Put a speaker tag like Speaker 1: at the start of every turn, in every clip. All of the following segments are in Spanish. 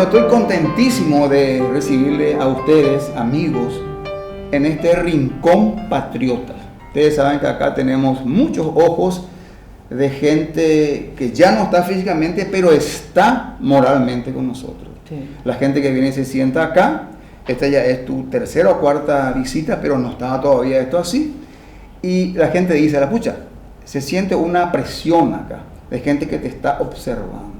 Speaker 1: Bueno, estoy contentísimo de recibirle a ustedes, amigos, en este Rincón Patriota. Ustedes saben que acá tenemos muchos ojos de gente que ya no está físicamente, pero está moralmente con nosotros. Sí. La gente que viene y se sienta acá, esta ya es tu tercera o cuarta visita, pero no estaba todavía esto así. Y la gente dice, la pucha, se siente una presión acá, de gente que te está observando.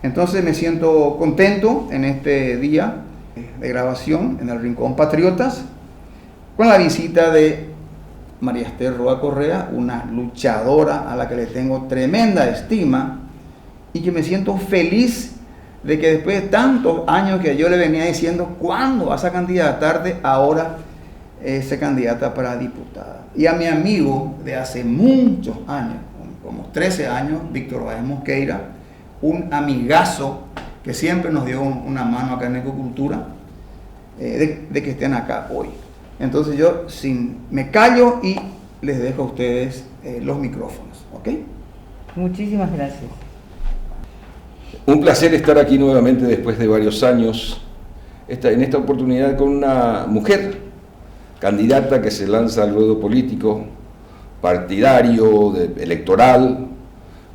Speaker 1: Entonces me siento contento en este día de grabación en el Rincón Patriotas, con la visita de María Esther Roa Correa, una luchadora a la que le tengo tremenda estima y que me siento feliz de que después de tantos años que yo le venía diciendo cuándo vas a candidatarte, ahora se candidata para diputada. Y a mi amigo de hace muchos años, como 13 años, Víctor Báez Mosqueira, un amigazo que siempre nos dio una mano acá en Ecocultura, de que estén acá hoy. Entonces yo me callo y les dejo a ustedes los micrófonos, ¿ok?
Speaker 2: Muchísimas gracias.
Speaker 3: Un placer estar aquí nuevamente después de varios años, en esta oportunidad con una mujer candidata que se lanza al ruedo político, partidario, electoral,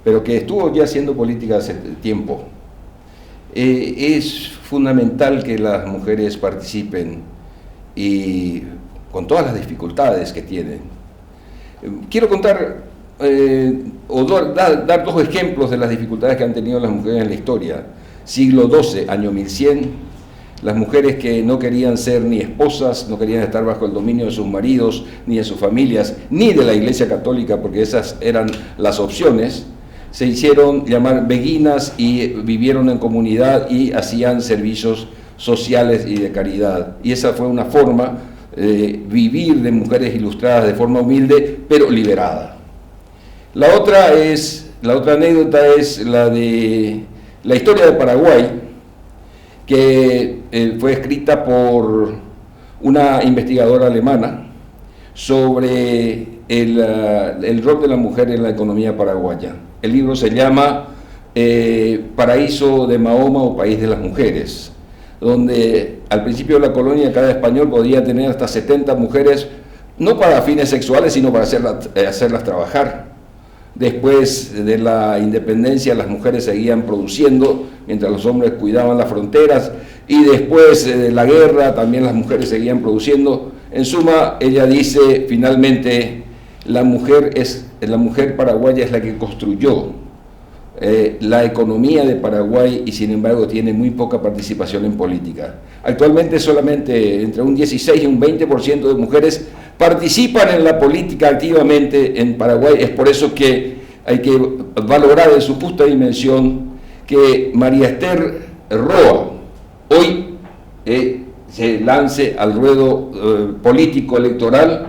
Speaker 3: pero que estuvo ya haciendo política hace tiempo. Es fundamental que las mujeres participen y con todas las dificultades que tienen. Quiero contar dar dos ejemplos de las dificultades que han tenido las mujeres en la historia. Siglo XII, año 1100, las mujeres que no querían ser ni esposas, no querían estar bajo el dominio de sus maridos, ni de sus familias, ni de la Iglesia Católica, porque esas eran las opciones, se hicieron llamar beguinas y vivieron en comunidad y hacían servicios sociales y de caridad. Y esa fue una forma de vivir de mujeres ilustradas de forma humilde, pero liberada. La otra anécdota es la de la historia de Paraguay, que fue escrita por una investigadora alemana sobre el rol de la mujer en la economía paraguaya. El libro se llama Paraíso de Mahoma o País de las Mujeres, donde al principio de la colonia cada español podía tener hasta 70 mujeres, no para fines sexuales, sino para hacerlas trabajar. Después de la independencia, las mujeres seguían produciendo, mientras los hombres cuidaban las fronteras, y después de la guerra también las mujeres seguían produciendo. En suma, ella dice finalmente, la mujer paraguaya es la que construyó la economía de Paraguay y sin embargo tiene muy poca participación en política. Actualmente solamente entre un 16 y un 20% de mujeres participan en la política activamente en Paraguay. Es por eso que hay que valorar en su justa dimensión que María Esther Roa hoy se lance al ruedo político electoral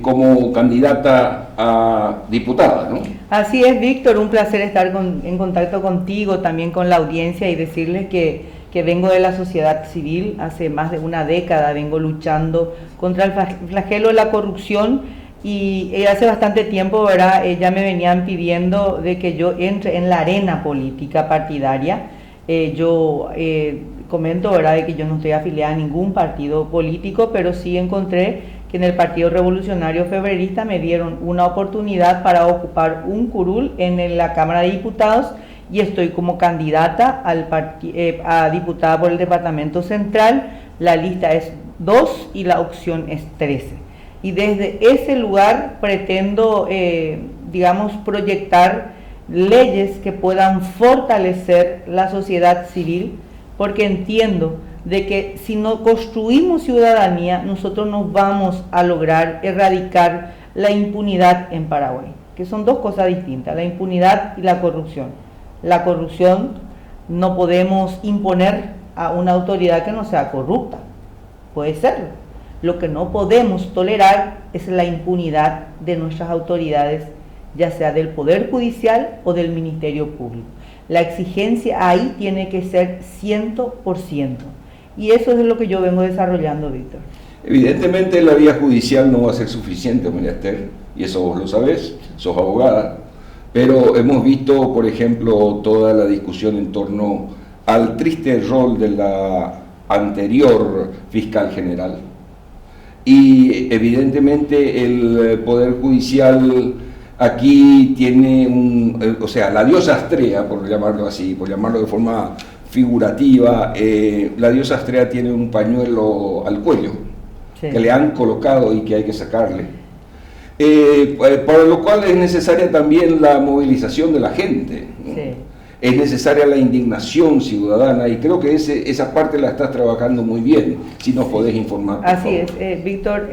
Speaker 3: como candidata a diputada, ¿no?
Speaker 2: Así es, Víctor, un placer estar en contacto contigo, también con la audiencia, y decirles que vengo de la sociedad civil. Hace más de una década vengo luchando contra el flagelo de la corrupción, y hace bastante tiempo, ¿verdad?, ya me venían pidiendo de que yo entre en la arena política partidaria. Yo comento, ¿verdad?, de que yo no estoy afiliada a ningún partido político, pero sí encontré que en el Partido Revolucionario Febrerista me dieron una oportunidad para ocupar un curul en la Cámara de Diputados, y estoy como candidata a diputada por el Departamento Central. La lista es 2 y la opción es 13. Y desde ese lugar pretendo, proyectar leyes que puedan fortalecer la sociedad civil, porque entiendo de que si no construimos ciudadanía, nosotros no vamos a lograr erradicar la impunidad en Paraguay, que son dos cosas distintas, la impunidad y la corrupción. La corrupción no podemos imponer a una autoridad que no sea corrupta, puede serlo. Lo que no podemos tolerar es la impunidad de nuestras autoridades, ya sea del Poder Judicial o del Ministerio Público. La exigencia ahí tiene que ser 100%. Y eso es lo que yo vengo desarrollando, Víctor.
Speaker 3: Evidentemente la vía judicial no va a ser suficiente, María Esther, y eso vos lo sabés, sos abogada, pero hemos visto, por ejemplo, toda la discusión en torno al triste rol de la anterior fiscal general. Y evidentemente el Poder Judicial aquí tiene o sea, la diosa Astrea, por llamarlo así, por llamarlo de forma figurativa, la diosa Astrea tiene un pañuelo al cuello, sí, que le han colocado y que hay que sacarle. Para lo cual es necesaria también la movilización de la gente, ¿no? Sí. Es necesaria la indignación ciudadana, y creo que esa parte la estás trabajando muy bien, si nos podés informar.
Speaker 2: Así es, Víctor.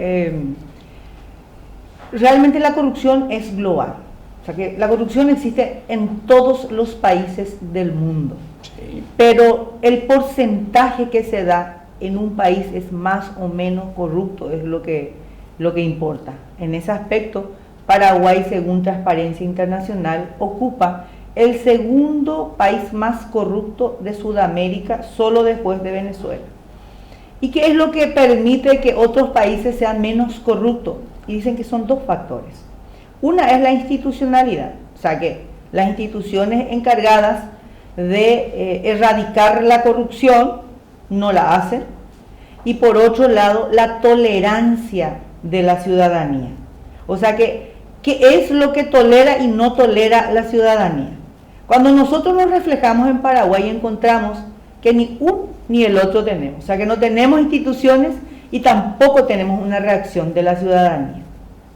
Speaker 2: Realmente la corrupción es global, o sea que la corrupción existe en todos los países del mundo, sí, pero el porcentaje que se da en un país es más o menos corrupto, es lo que importa. En ese aspecto, Paraguay, según Transparencia Internacional, ocupa el segundo país más corrupto de Sudamérica, solo después de Venezuela. ¿Y qué es lo que permite que otros países sean menos corruptos? Y dicen que son dos factores. Una es la institucionalidad, o sea que las instituciones encargadas de erradicar la corrupción no la hacen. Y por otro lado, la tolerancia de la ciudadanía. O sea que, ¿qué es lo que tolera y no tolera la ciudadanía? Cuando nosotros nos reflejamos en Paraguay, encontramos que ni un ni el otro tenemos. O sea que no tenemos instituciones y tampoco tenemos una reacción de la ciudadanía.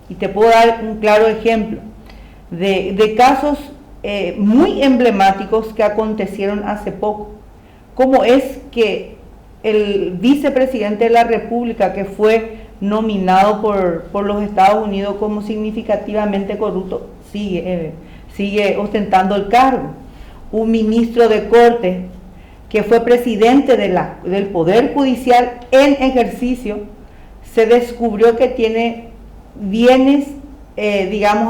Speaker 2: Y te puedo dar un claro ejemplo de casos muy emblemáticos que acontecieron hace poco, como es que el vicepresidente de la República, que fue nominado por los Estados Unidos como significativamente corrupto, sigue ostentando el cargo. Un ministro de Corte que fue presidente del Poder Judicial en ejercicio, se descubrió que tiene bienes,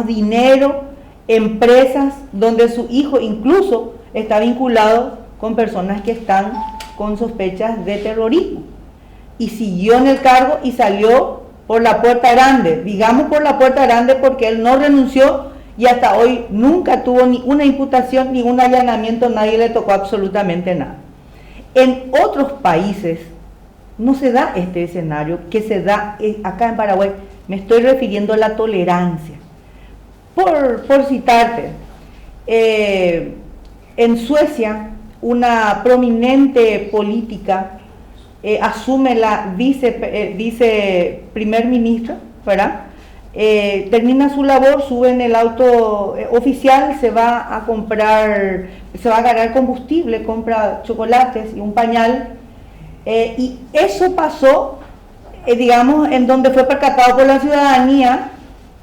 Speaker 2: dinero, empresas, donde su hijo incluso está vinculado con personas que están con sospechas de terrorismo. Y siguió en el cargo y salió por la puerta grande, digamos por la puerta grande porque él no renunció y hasta hoy nunca tuvo ni una imputación ni un allanamiento, nadie le tocó absolutamente nada. En otros países no se da este escenario que se da acá en Paraguay. Me estoy refiriendo a la tolerancia. Por citarte, en Suecia una prominente política asume la vice primer ministra, ¿verdad? Termina su labor, sube en el auto oficial, se va a cargar combustible, compra chocolates y un pañal, y eso pasó, en donde fue percatado por la ciudadanía,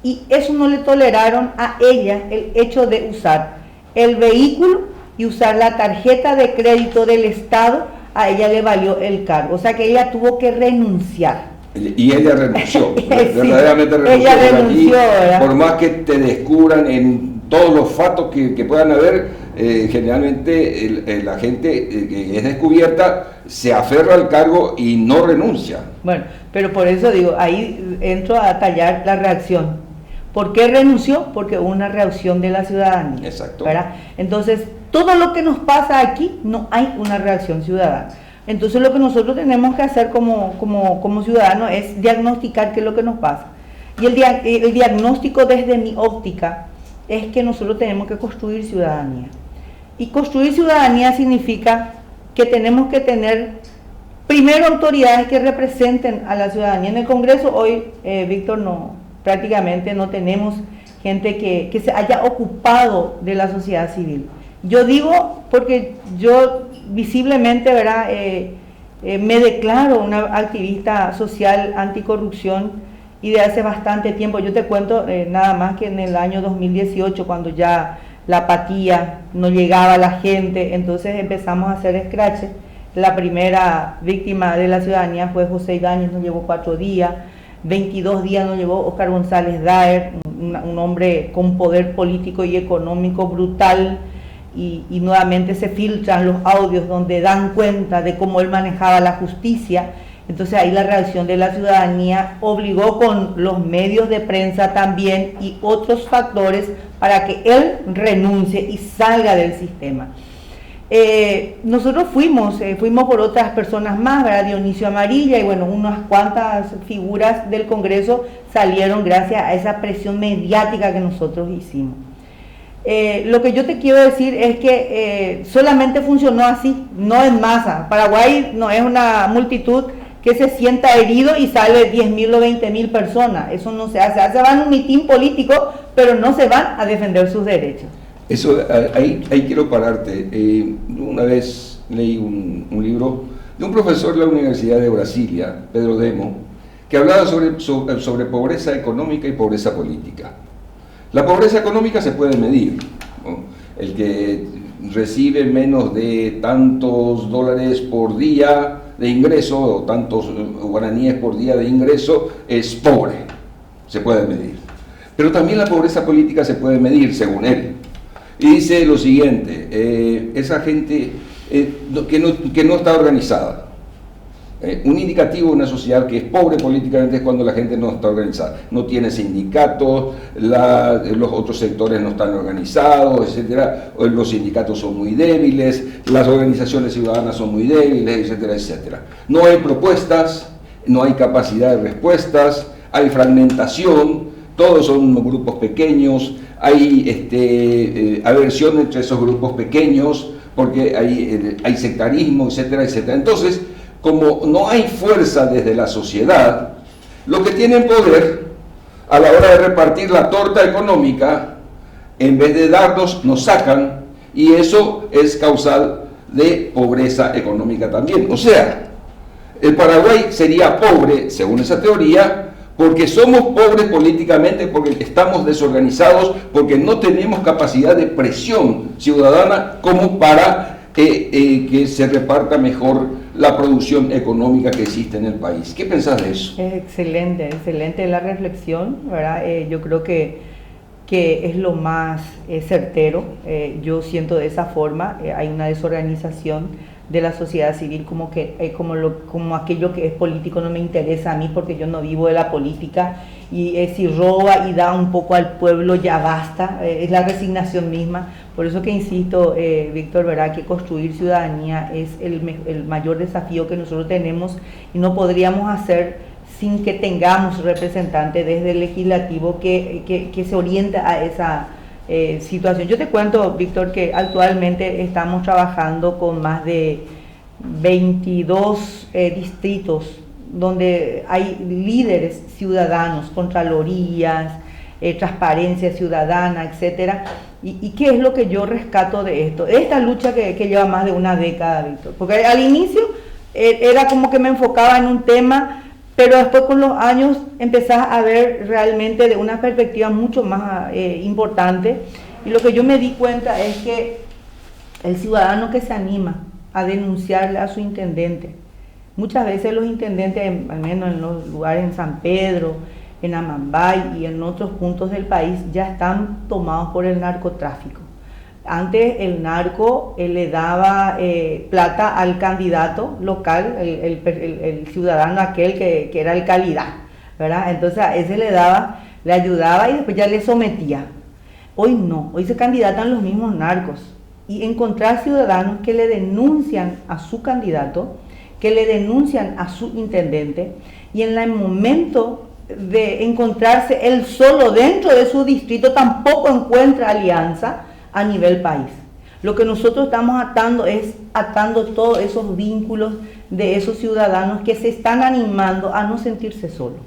Speaker 2: y eso no le toleraron a ella, el hecho de usar el vehículo y usar la tarjeta de crédito del Estado, a ella le valió el cargo, o sea que ella tuvo que renunciar.
Speaker 3: Y ella renunció,
Speaker 2: sí,
Speaker 3: verdaderamente renunció.
Speaker 2: Ella renunció,
Speaker 3: por más que te descubran en todos los fatos que puedan haber, generalmente la gente que es descubierta se aferra al cargo y no renuncia.
Speaker 2: Bueno, pero por eso digo, ahí entro a tallar la reacción. ¿Por qué renunció? Porque hubo una reacción de la ciudadanía.
Speaker 3: Exacto.
Speaker 2: ¿Verdad? Entonces, todo lo que nos pasa aquí, no hay una reacción ciudadana. Entonces, lo que nosotros tenemos que hacer como ciudadanos es diagnosticar qué es lo que nos pasa. Y el diagnóstico desde mi óptica es que nosotros tenemos que construir ciudadanía. Y construir ciudadanía significa que tenemos que tener primero autoridades que representen a la ciudadanía. En el Congreso hoy, Víctor, prácticamente no tenemos gente que se haya ocupado de la sociedad civil. Yo digo porque yo visiblemente, ¿verdad? Me declaro una activista social anticorrupción y de hace bastante tiempo. Yo te cuento nada más que en el año 2018, cuando ya la apatía no llegaba a la gente, entonces empezamos a hacer scratches. La primera víctima de la ciudadanía fue José Ibáñez, nos llevó 4 días, 22 días nos llevó Oscar González Daer, un hombre con poder político y económico brutal, y nuevamente se filtran los audios donde dan cuenta de cómo él manejaba la justicia. Entonces ahí la reacción de la ciudadanía obligó con los medios de prensa también y otros factores para que él renuncie y salga del sistema. Nosotros fuimos por otras personas más, ¿verdad? Dionisio Amarilla y bueno, unas cuantas figuras del Congreso salieron gracias a esa presión mediática que nosotros hicimos. Lo que yo te quiero decir es que solamente funcionó así, no en masa. Paraguay no es una multitud que se sienta herido y sale 10.000 o 20.000 personas. Eso no se hace. Se van a un mitin político, pero no se van a defender sus derechos.
Speaker 3: Eso, ahí quiero pararte. Una vez leí un libro de un profesor de la Universidad de Brasilia, Pedro Demo, que hablaba sobre pobreza económica y pobreza política. La pobreza económica se puede medir, ¿no? El que recibe menos de tantos dólares por día de ingreso o tantos guaraníes por día de ingreso es pobre, se puede medir. Pero también la pobreza política se puede medir, según él. Y dice lo siguiente, esa gente que no está organizada. Un indicativo de una sociedad que es pobre políticamente es cuando la gente no está organizada, no tiene sindicatos, los otros sectores no están organizados, etcétera, los sindicatos son muy débiles, las organizaciones ciudadanas son muy débiles, etcétera, etcétera. No hay propuestas, no hay capacidad de respuestas, hay fragmentación, todos son grupos pequeños, hay aversión entre esos grupos pequeños, porque hay sectarismo, etcétera, etcétera. Entonces, como no hay fuerza desde la sociedad, los que tienen poder a la hora de repartir la torta económica, en vez de darnos, nos sacan, y eso es causal de pobreza económica también. O sea, el Paraguay sería pobre, según esa teoría, porque somos pobres políticamente, porque estamos desorganizados, porque no tenemos capacidad de presión ciudadana como para que se reparta mejor la producción económica que existe en el país. ¿Qué pensás de eso?
Speaker 2: Es excelente la reflexión, ¿verdad? Yo creo que es lo más certero. Yo siento de esa forma, hay una desorganización de la sociedad civil, como aquello que es político no me interesa a mí porque yo no vivo de la política, y si roba y da un poco al pueblo ya basta, es la resignación misma. Por eso que insisto, Víctor, ¿verdad?, que construir ciudadanía es el mayor desafío que nosotros tenemos, y no podríamos hacer sin que tengamos representantes desde el legislativo que se orienta a esa situación. Yo te cuento, Víctor, que actualmente estamos trabajando con más de 22 distritos donde hay líderes ciudadanos, contralorías, transparencia ciudadana, etcétera. ¿Y qué es lo que yo rescato de esto? Esta lucha que lleva más de una década, Víctor, porque al inicio era como que me enfocaba en un tema, pero después con los años empezás a ver realmente de una perspectiva mucho más importante, y lo que yo me di cuenta es que el ciudadano que se anima a denunciarle a su intendente, muchas veces los intendentes, al menos en los lugares en San Pedro, en Amambay y en otros puntos del país, ya están tomados por el narcotráfico. Antes el narco le daba plata al candidato local, el ciudadano aquel que era el calidad, ¿verdad? Entonces a ese le ayudaba y después ya le sometía. Hoy no, hoy se candidatan los mismos narcos, y encontrar ciudadanos que le denuncian a su candidato, que le denuncian a su intendente, y en el momento de encontrarse él solo dentro de su distrito tampoco encuentra alianza a nivel país. Lo que nosotros estamos atando todos esos vínculos de esos ciudadanos que se están animando a no sentirse solos.